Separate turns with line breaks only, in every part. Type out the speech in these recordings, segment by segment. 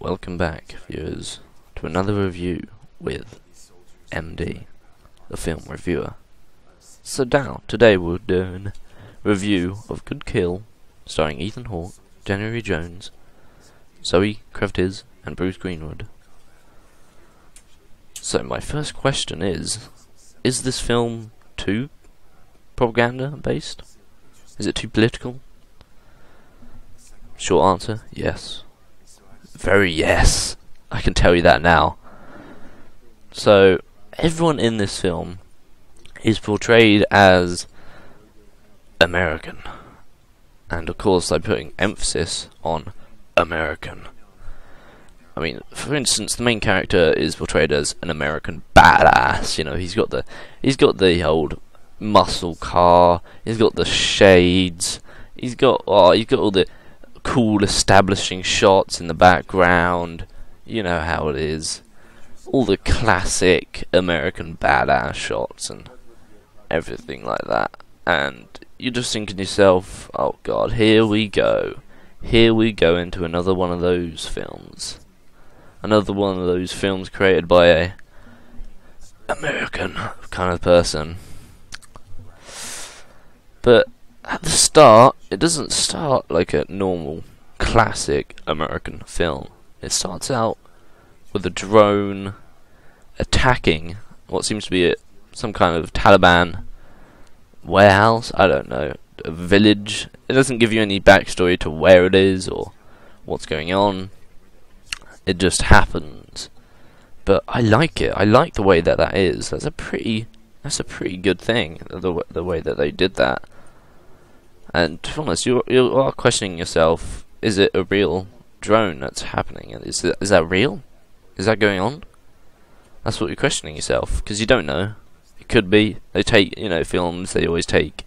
Welcome back, viewers, to another review with MD, the film reviewer. So now, today we're doing a review of Good Kill, starring Ethan Hawke, January Jones, Zoë Kravitz, and Bruce Greenwood. So my first question is this film too propaganda-based? Is it too political? Short answer, yes. Very yes. I can tell you that now. So, everyone in this film is portrayed as American. And of course, they're putting emphasis on American. I mean, for instance, the main character is portrayed as an American badass. You know, he's got the old muscle car. He's got the shades. He's got all the cool establishing shots in the background. You know how it is. All the classic American badass shots and everything like that. And you're just thinking to yourself, oh god, here we go. Here we go into another one of those films. Another one of those films created by a American kind of person. But at the start, it doesn't start like a normal, classic American film. It starts out with a drone attacking what seems to be some kind of Taliban warehouse. I don't know, a village. It doesn't give you any backstory to where it is or what's going on. It just happens. But I like it. I like the way that is. That's a pretty good thing. The way that they did that. And to be honest, you are questioning yourself: is it a real drone that's happening? Is that real? Is that going on? That's what you're questioning yourself, because you don't know. It could be. They take, films. They always take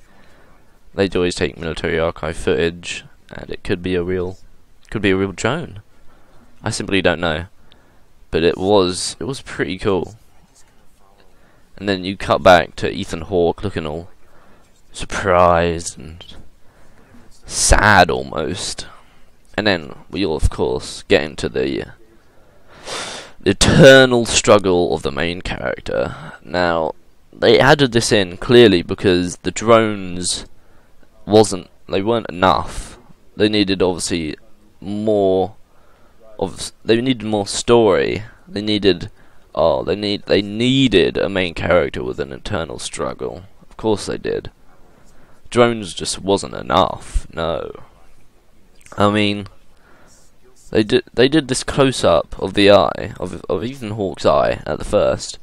military archive footage, and it could be a real drone. I simply don't know, but it was pretty cool. And then you cut back to Ethan Hawke looking all surprised and sad almost, and then we'll of course get into the eternal struggle of the main character. Now, they added this in clearly because the drones weren't enough. They needed obviously more they needed more story. They needed a main character with an internal struggle. Of course they did. Drones just wasn't enough. No. I mean, they did this close up of the eye of Ethan Hawke's eye at the first,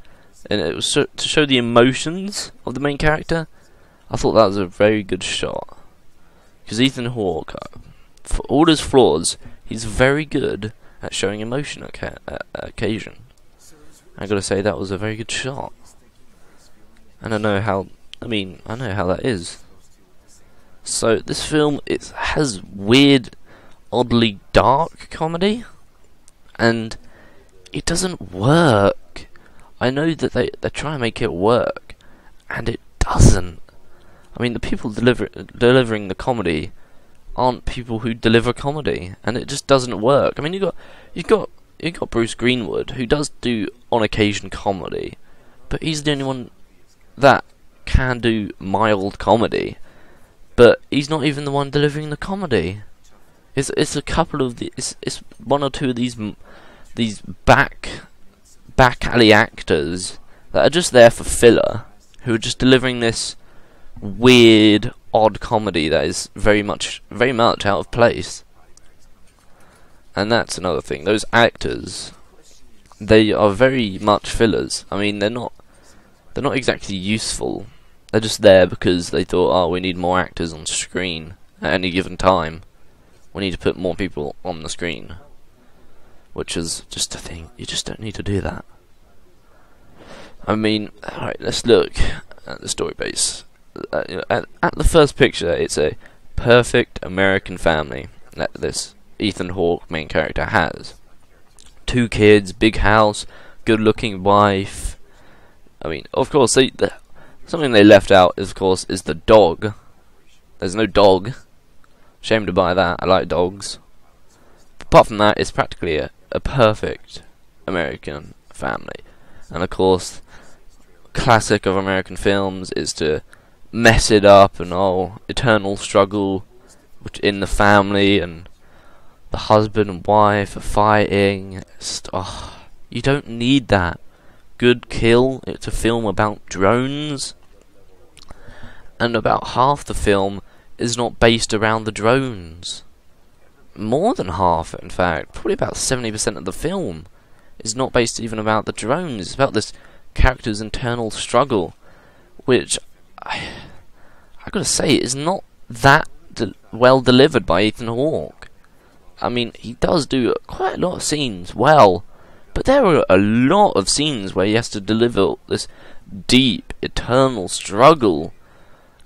and it was to show the emotions of the main character. I thought that was a very good shot, because Ethan Hawke, for all his flaws, he's very good at showing emotion at occasion. I gotta say, that was a very good shot. And I know how that is. So this film, it has weird, oddly dark comedy, and it doesn't work. I know that they try and make it work, and it doesn't. I mean, the people delivering the comedy aren't people who deliver comedy, and it just doesn't work. I mean, you got Bruce Greenwood, who does do on occasion comedy, but he's the only one that can do mild comedy. But he's not even the one delivering the comedy. It's a couple of it's one or two of these back alley actors that are just there for filler, who are just delivering this weird, odd comedy that is very much out of place. And that's another thing. Those actors, they are very much fillers. I mean, they're not exactly useful. They're just there because they thought, oh, we need more actors on screen at any given time. We need to put more people on the screen. Which is just a thing. You just don't need to do that. I mean, alright, let's look at the story base. At the first picture, it's a perfect American family that this Ethan Hawke main character has. 2 kids, big house, good-looking wife. I mean, of course, something they left out, of course, is the dog. There's no dog. Shame to buy that. I like dogs. Apart from that, it's practically a perfect American family. And of course, classic of American films is to mess it up, and eternal struggle in the family, and the husband and wife are fighting. You don't need that. Good kill. It's a film about drones, and about half the film is not based around the drones. More than half, in fact. Probably about 70% of the film is not based even about the drones. It's about this character's internal struggle, which I gotta say is not that well delivered by Ethan Hawke. I mean, he does do quite a lot of scenes well, but there are a lot of scenes where he has to deliver this deep, eternal struggle,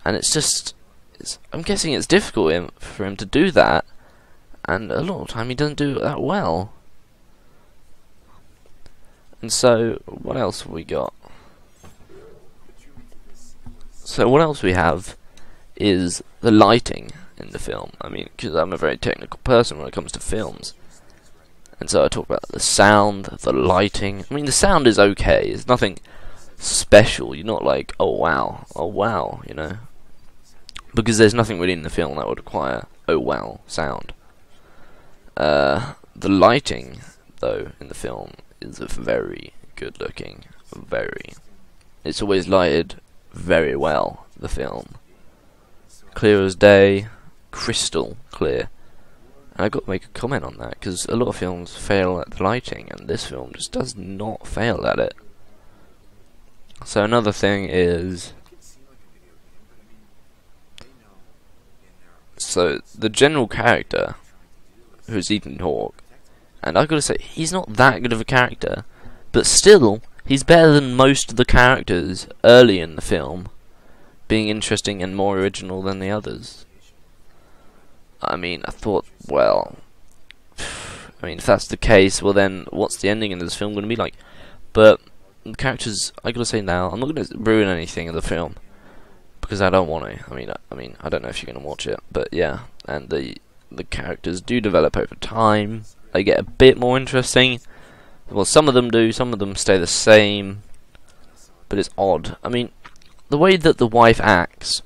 and I'm guessing it's difficult for him to do that, and a lot of the time he doesn't do it that well. And so, what else have we got? So what else we have is the lighting in the film. I mean, because I'm a very technical person when it comes to films, and so I talk about the sound, the lighting. I mean, the sound is okay. It's nothing special. You're not like, oh wow, you know, because there's nothing really in the film that would require oh wow sound. The lighting, though, in the film is very good looking. It's always lighted very well. The film, clear as day, crystal clear. And I got to make a comment on that, because a lot of films fail at the lighting, and this film just does not fail at it. So another thing is, so the general character, who's Ethan Hawke, and I've got to say, he's not that good of a character, but still, he's better than most of the characters early in the film, being interesting and more original than the others. I mean, I thought, well, if that's the case, well then, what's the ending in this film going to be like? But the characters, I gotta say now, I'm not going to ruin anything of the film, because I don't want to. I mean, I don't know if you're going to watch it, but yeah, and the characters do develop over time. They get a bit more interesting. Well, some of them do, some of them stay the same, but it's odd. I mean, the way that the wife acts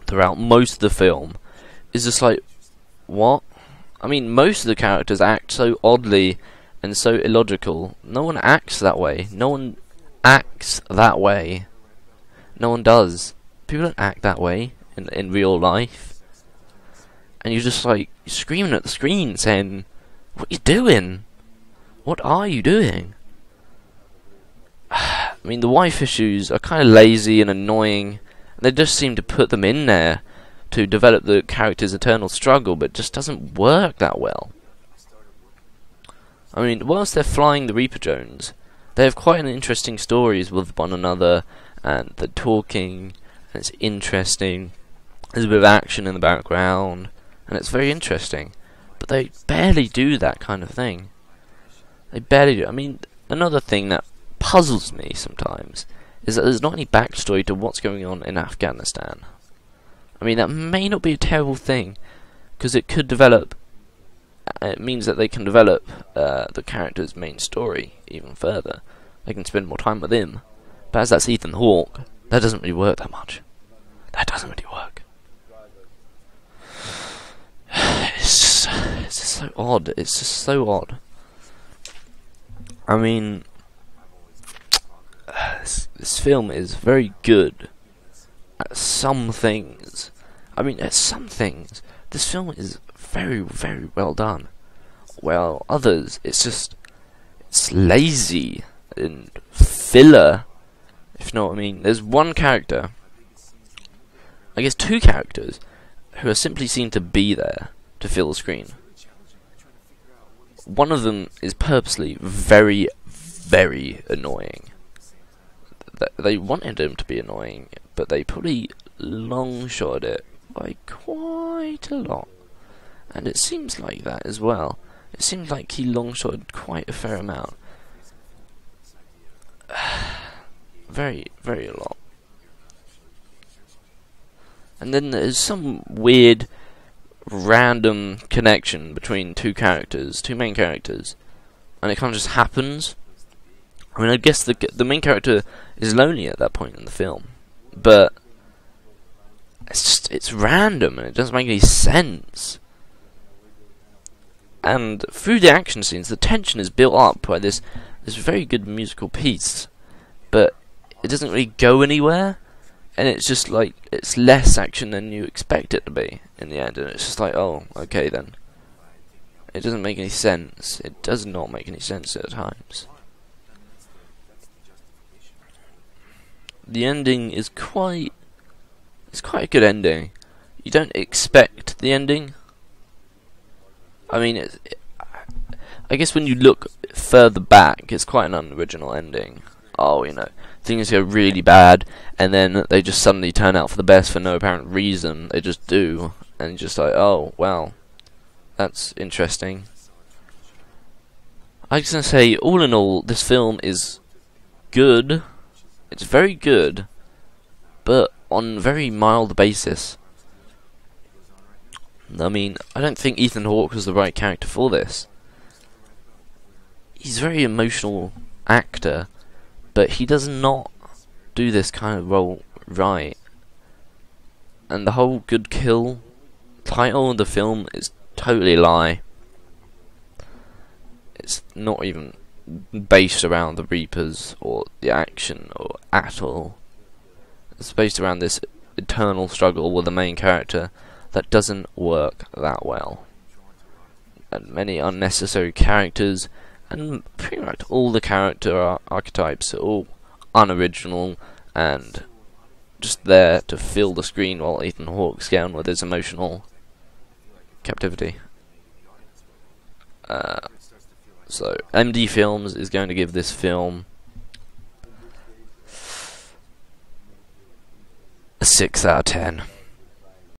throughout most of the film is just like, what? I mean, most of the characters act so oddly and so illogical. No one acts that way. No one acts that way. No one does. People don't act that way in real life. And you're just like screaming at the screen saying, what are you doing? What are you doing? I mean, the wife issues are kind of lazy and annoying. They just seem to put them in there to develop the character's eternal struggle, but it just doesn't work that well. I mean, whilst they're flying the Reaper drones, they have quite an interesting stories with one another, and they're talking, and it's interesting. There's a bit of action in the background, and it's very interesting. But they barely do that kind of thing. They barely do. I mean, another thing that puzzles me sometimes is that there's not any backstory to what's going on in Afghanistan. I mean, that may not be a terrible thing, because it could develop. It means that they can develop the character's main story even further. They can spend more time with him. But as that's Ethan Hawke, that doesn't really work that much. That doesn't really work. It's just so odd. It's just so odd. I mean, this film is very good at some things. I mean, at some things, this film is very, very well done. Well, others, it's lazy and filler, if you know what I mean. There's one character, I guess two characters, who are simply seen to be there to fill the screen. One of them is purposely very, very annoying. They wanted him to be annoying, but they probably long-shot it by quite a lot. And it seems like that as well. It seems like he long-shotted quite a fair amount. Very, very a lot. And then there's some weird, random connection between two main characters. and it kind of just happens. I mean, I guess the main character is lonely at that point in the film, but it's random and it doesn't make any sense. And through the action scenes, the tension is built up by this very good musical piece, but it doesn't really go anywhere, and it's just like, it's less action than you expect it to be in the end, and it's just like, oh, okay then. It doesn't make any sense. It does not make any sense at times. The ending is quite a good ending. You don't expect the ending. I mean, I guess when you look further back, it's quite an unoriginal ending. Oh, you know, things go really bad, and then they just suddenly turn out for the best for no apparent reason. They just do, and you're just like, oh, well, that's interesting. I was gonna say, all in all, this film is good. It's very good, but on a very mild basis. I mean, I don't think Ethan Hawke was the right character for this. He's a very emotional actor, but he does not do this kind of role right. And the whole Good Kill title of the film is totally a lie. It's not even based around the Reapers or the action or at all. It's based around this eternal struggle with the main character that doesn't work that well. And many unnecessary characters, and pretty much all the character archetypes are all unoriginal and just there to fill the screen while Ethan Hawke's down with his emotional captivity. So MD Films is going to give this film a 6 out of 10.